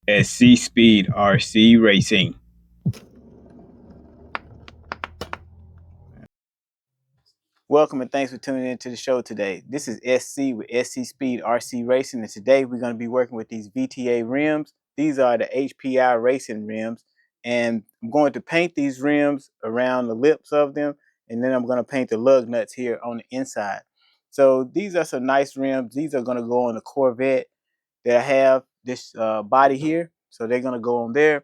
SC Speed RC Racing. Welcome and thanks for tuning in to the show today. This is SC with SC Speed RC Racing, and today we're going to be working with these VTA rims. These are the HPI racing rims, and I'm going to paint these rims around the lips of them, and then I'm going to paint the lug nuts here on the inside. So these are some nice rims. These are going to go on the Corvette that I have this body here, so they're going to go on there.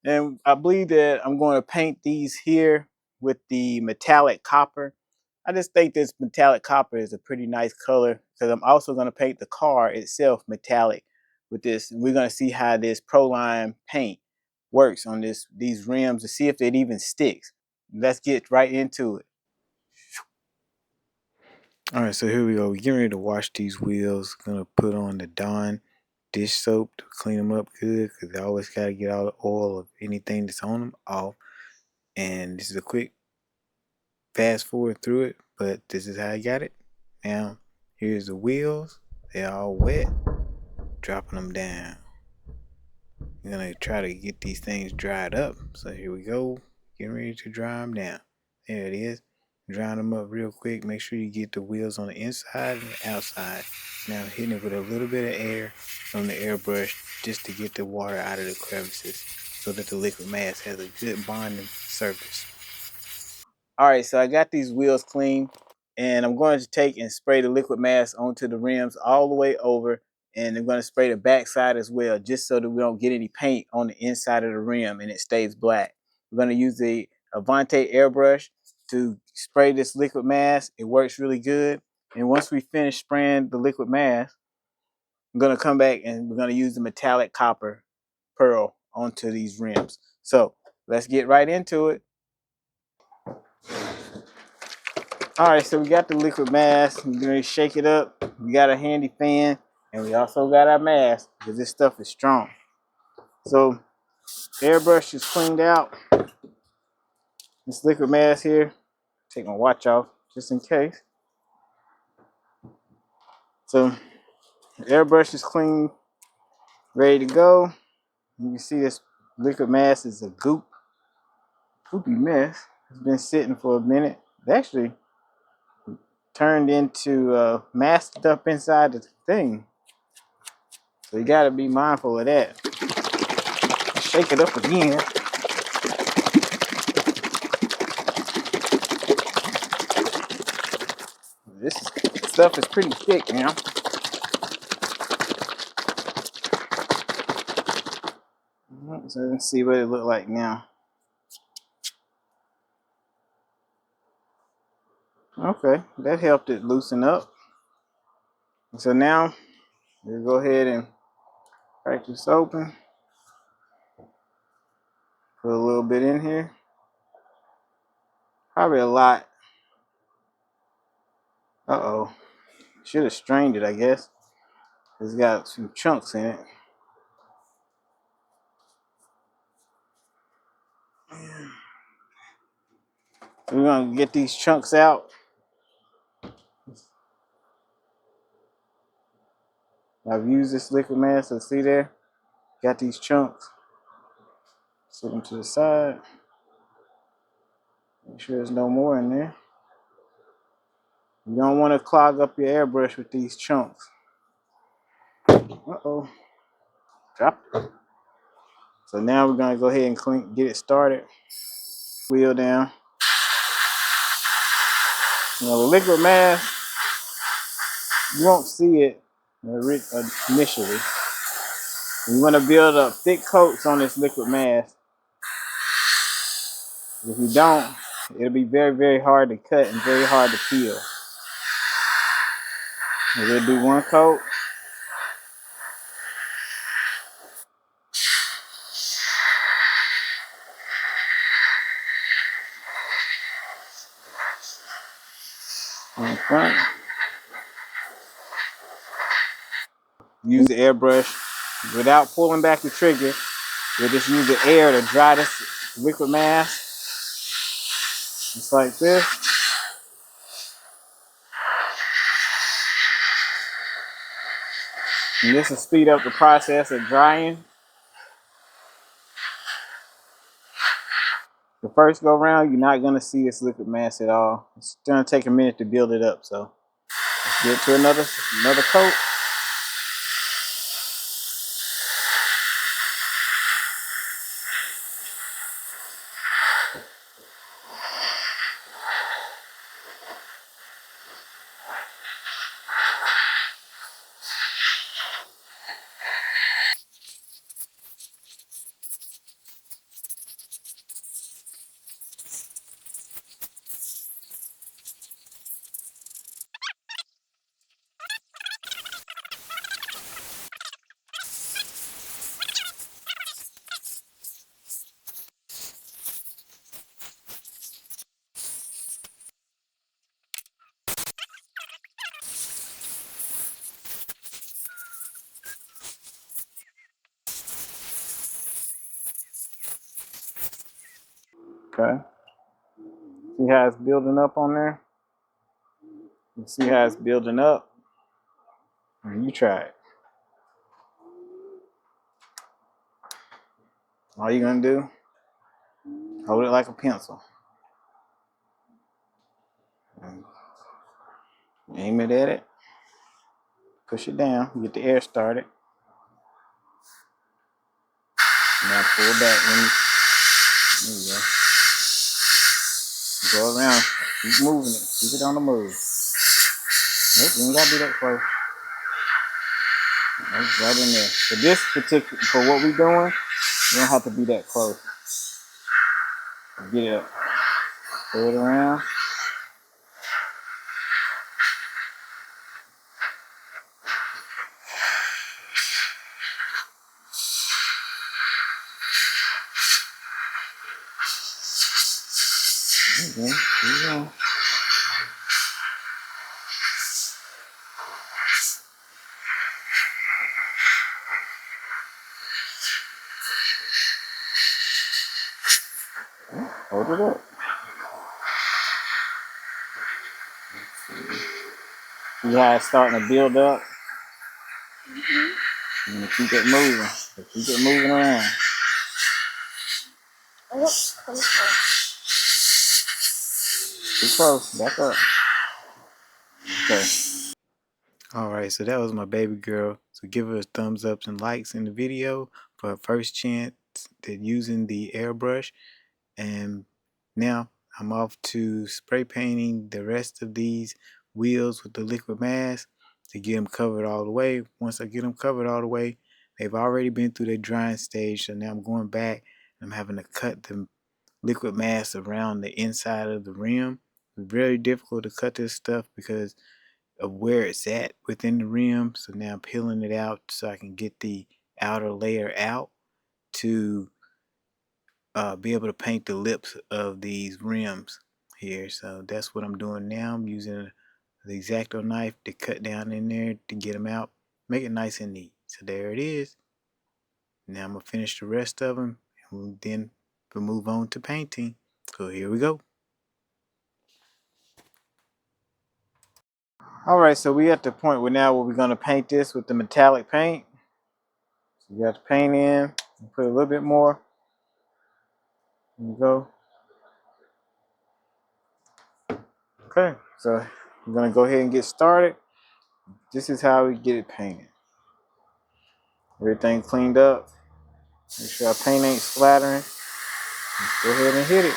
And I believe that I'm going to paint these here with the metallic copper. I just think this metallic copper is a pretty nice color because I'm also going to paint the car itself metallic with this. And we're going to see how this Proline paint works on these rims to see if it even sticks. Let's get right into it. All right, so here we go. We're getting ready to wash these wheels. Gonna put on the Dawn dish soap to clean them up good because I always got to get all the oil of anything that's on them off. And this is a quick fast forward through it, but this is how I got it. Now, here's the wheels. They're all wet. Dropping them down. I'm gonna try to get these things dried up. So here we go. Getting ready to dry them down. There it is. Drying them up real quick. Make sure you get the wheels on the inside and the outside. Now hitting it with a little bit of air on the airbrush just to get the water out of the crevices so that the liquid mask has a good bonding surface. All right, so I got these wheels clean, and I'm going to take and spray the liquid mask onto the rims all the way over, and I'm going to spray the back side as well, just so that we don't get any paint on the inside of the rim and it stays black. We're going to use the Avante airbrush to spray this liquid mask. It works really good, and once we finish spraying the liquid mask, I'm going to come back and we're going to use the metallic copper pearl onto these rims. So let's get right into it. All right, so we got the liquid mask. We're gonna shake it up. We got a handy fan, and we also got our mask because this stuff is strong. So airbrush is cleaned out. This liquid mask here, take my watch off just in case. So airbrush is clean, ready to go. You can see this liquid mask is a goopy mess. It's been sitting for a minute. It actually turned into masked up inside the thing. So you gotta be mindful of that. Shake it up again. This stuff is pretty thick now. So let's see what it looked like now. Okay, that helped it loosen up. So now we'll go ahead and crack this open. Put a little bit in here. Probably a lot. Uh-oh. Should have strained it, I guess. It's got some chunks in it. So we're gonna get these chunks out. I've used this liquid mask, so see there? Got these chunks. Set them to the side. Make sure there's no more in there. You don't want to clog up your airbrush with these chunks. Uh-oh. Drop it. So now we're gonna go ahead and get it started. Wheel down. You know, the liquid mask, you won't see it initially. You want to build up thick coats on this liquid mask. If you don't, it'll be very, very hard to cut and very hard to peel. We'll do one coat. On the front. Use the airbrush without pulling back the trigger. We'll just use the air to dry this liquid mask. Just like this. And this will speed up the process of drying. The first go round, you're not gonna see this liquid mass at all. It's gonna take a minute to build it up. So let's get to another coat. Okay. See how it's building up on there? You see how it's building up? And you try it. All you're gonna do, hold it like a pencil. And aim it at it. Push it down. Get the air started. Now pull back when you, there you go. Go around. Keep moving it. Keep it on the move. Nope, you ain't gotta be that close. Nope, right in there. For this particular, for what we're doing, you don't have to be that close. Get it up. Throw it around. Okay, here you go. Hold it up. See how it's starting to build up? I'm gonna keep it moving. Keep it moving around. Too close. Back up. Okay. Alright, so that was my baby girl. So give her thumbs ups and likes in the video for her first chance at using the airbrush. And now I'm off to spray painting the rest of these wheels with the liquid mask to get them covered all the way. Once I get them covered all the way, they've already been through their drying stage. So now I'm going back and I'm having to cut the liquid mask around the inside of the rim. It's very difficult to cut this stuff because of where it's at within the rim. So now I'm peeling it out so I can get the outer layer out to be able to paint the lips of these rims here. So that's what I'm doing now. I'm using the X-Acto knife to cut down in there to get them out, make it nice and neat. So there it is. Now I'm gonna finish the rest of them and then we'll move on to painting. So here we go. All right, so we at the point where now we're gonna paint this with the metallic paint. So you got the paint in, put a little bit more. There you go. Okay, so we're gonna go ahead and get started. This is how we get it painted. Everything cleaned up. Make sure our paint ain't splattering. Let's go ahead and hit it.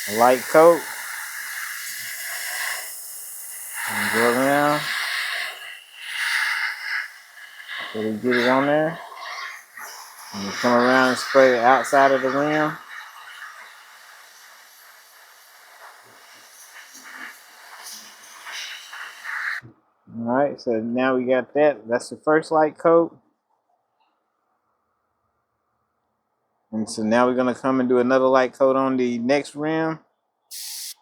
A light coat. And go around. So we get it on there. And we come around and spray the outside of the rim. Alright, so now we got that. That's the first light coat. And so now we're going to come and do another light coat on the next rim.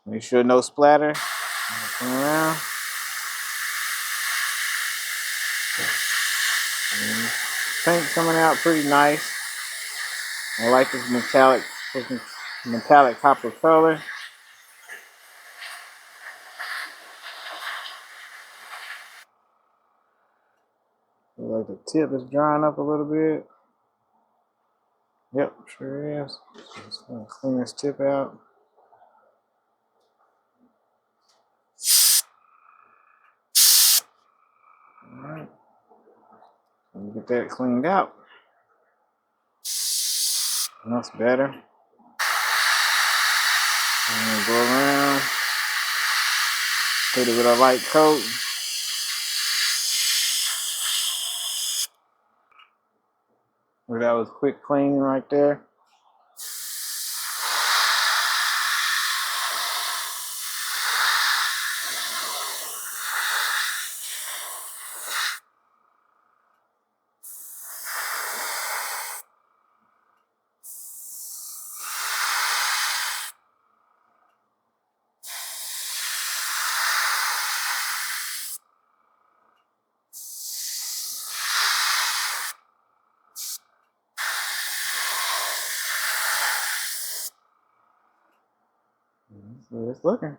Make sure no splatter. Come around. And paint coming out pretty nice. I like this metallic copper color. Like the tip is drying up a little bit. Yep, sure is. Just gonna clean this tip out. Alright. Get that cleaned out. That's better. And go around. Hit it with a light coat. That was quick cleaning right there. So it's looking.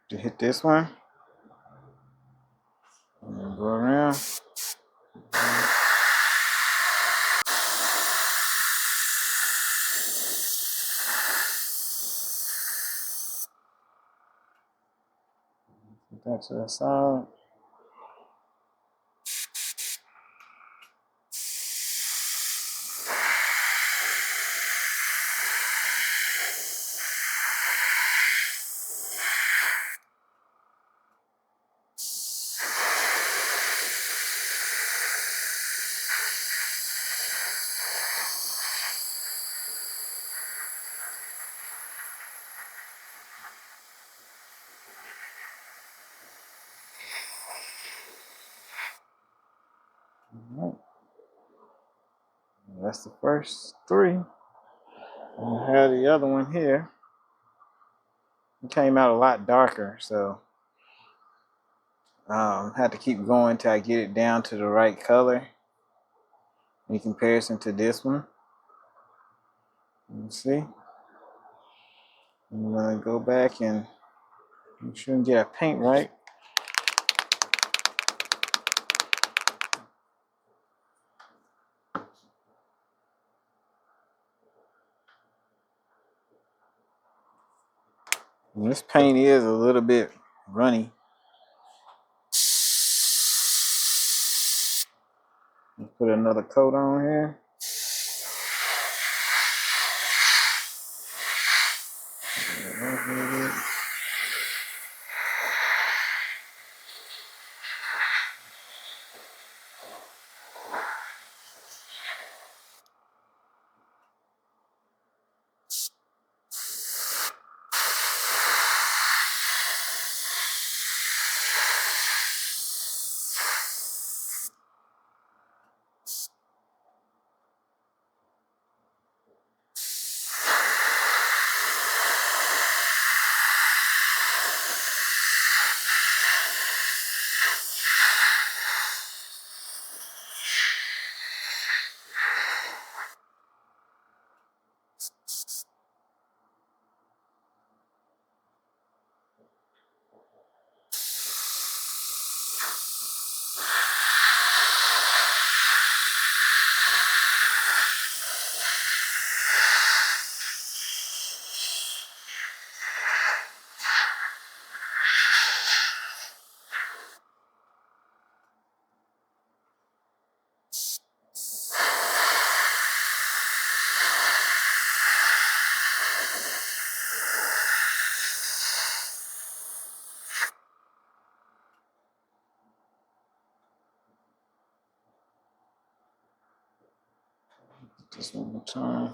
To hit this one. And then go around. Put that to the side. Alright. That's the first three. I have the other one here. It came out a lot darker, so had to keep going till I get it down to the right color in comparison to this one. Let's see. I'm gonna go back and make sure and get a paint right. And this paint is a little bit runny. Let's put another coat on here. Just one more time.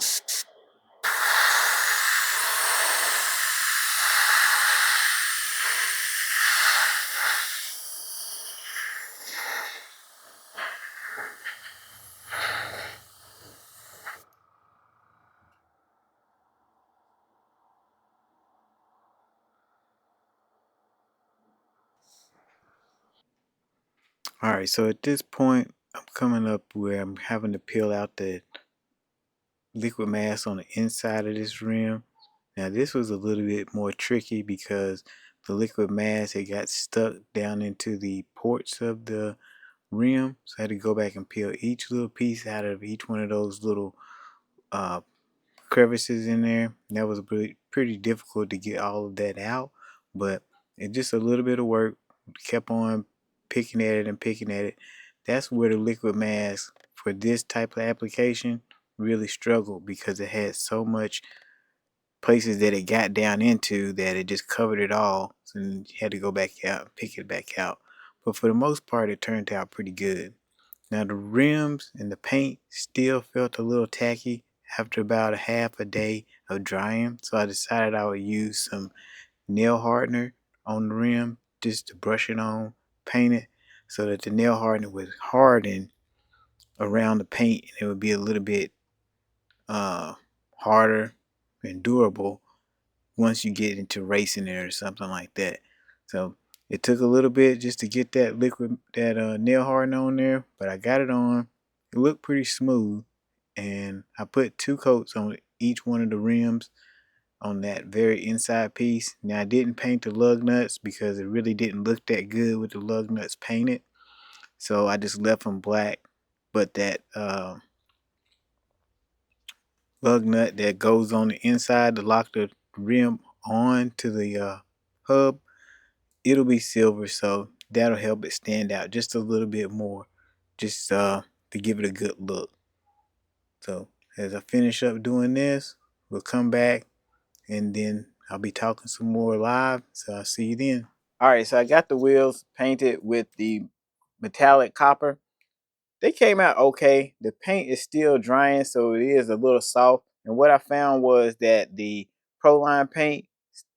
All right, so at this point, I'm coming up where I'm having to peel out the liquid mask on the inside of this rim. Now this was a little bit more tricky because the liquid mask, it got stuck down into the ports of the rim, so I had to go back and peel each little piece out of each one of those little uh, crevices in there. That was pretty difficult to get all of that out, but it's just a little bit of work. Kept on picking at it and picking at it. That's where the liquid mask for this type of application really struggled, because it had so much places that it got down into that it just covered it all. So you had to go back out and pick it back out. But for the most part, it turned out pretty good. Now the rims and the paint still felt a little tacky after about a half a day of drying. So I decided I would use some nail hardener on the rim just to brush it on, paint it, so that the nail hardener would harden around the paint and it would be a little bit uh, harder and durable once you get into racing it or something like that. So it took a little bit just to get that liquid, that nail hardener on there, but I got it on. It looked pretty smooth, and I put 2 coats on each one of the rims on that very inside piece. Now I didn't paint the lug nuts because it really didn't look that good with the lug nuts painted, so I just left them black. But that lug nut that goes on the inside to lock the rim on to the hub, it'll be silver, so that'll help it stand out just a little bit more, just to give it a good look. So as I finish up doing this, we'll come back and then I'll be talking some more live, so I'll see you then. All right, so I got the wheels painted with the metallic copper. They came out okay. The paint is still drying, so it is a little soft. And what I found was that the Proline paint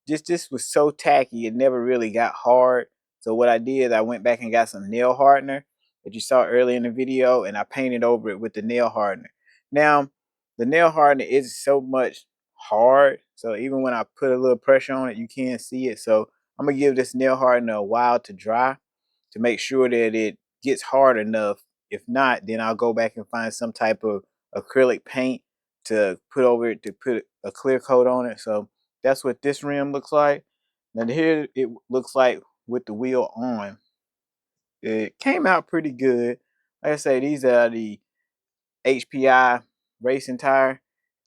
just was so tacky, it never really got hard. So what I did, I went back and got some nail hardener that you saw earlier in the video, and I painted over it with the nail hardener. Now, the nail hardener is so much hard, so even when I put a little pressure on it, you can't see it. So I'm gonna give this nail hardener a while to dry to make sure that it gets hard enough. If not, then I'll go back and find some type of acrylic paint to put over it, to put a clear coat on it. So that's what this rim looks like. Now here it looks like with the wheel on. It came out pretty good. Like I say, these are the HPI racing tire,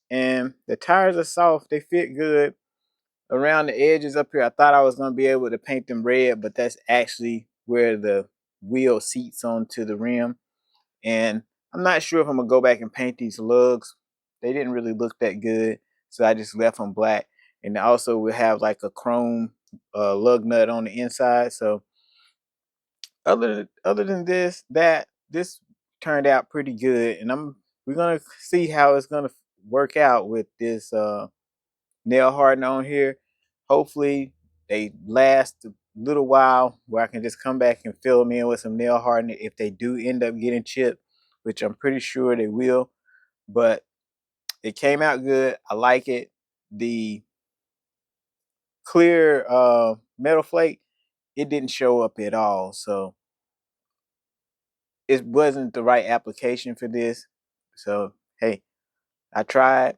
and the tires are soft. They fit good. Around the edges up here, I thought I was going to be able to paint them red, but that's actually where the wheel seats onto the rim. And I'm not sure if I'm going to go back and paint these lugs. They didn't really look that good, so I just left them black. And also we have like a chrome lug nut on the inside. So other than this turned out pretty good, and we're gonna see how it's gonna work out with this nail hardener on here. Hopefully they last a little while where I can just come back and fill them in with some nail hardener if they do end up getting chipped, which I'm pretty sure they will. But it came out good. I like it. The clear metal flake, it didn't show up at all, so it wasn't the right application for this. So hey, I tried,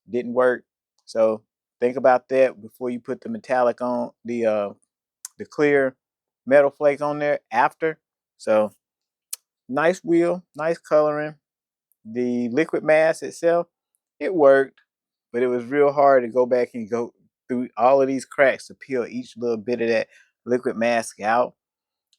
didn't work. So think about that before you put the metallic on, the clear metal flake on there after. So nice wheel, nice coloring. The liquid mask itself, it worked, but it was real hard to go back and go through all of these cracks to peel each little bit of that liquid mask out.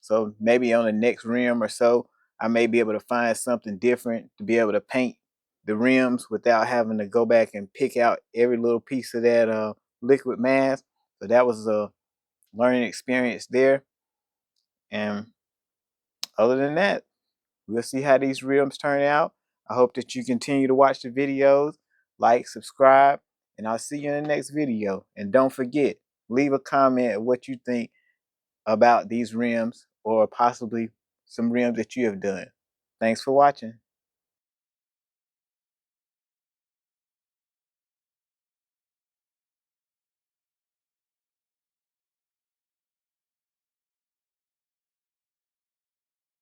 So maybe on the next rim or so, I may be able to find something different to be able to paint the rims without having to go back and pick out every little piece of that liquid mask. So that was a learning experience there. And other than that, we'll see how these rims turn out. I hope that you continue to watch the videos, like, subscribe, and I'll see you in the next video. And don't forget, leave a comment of what you think about these rims or possibly some rims that you have done. Thanks for watching.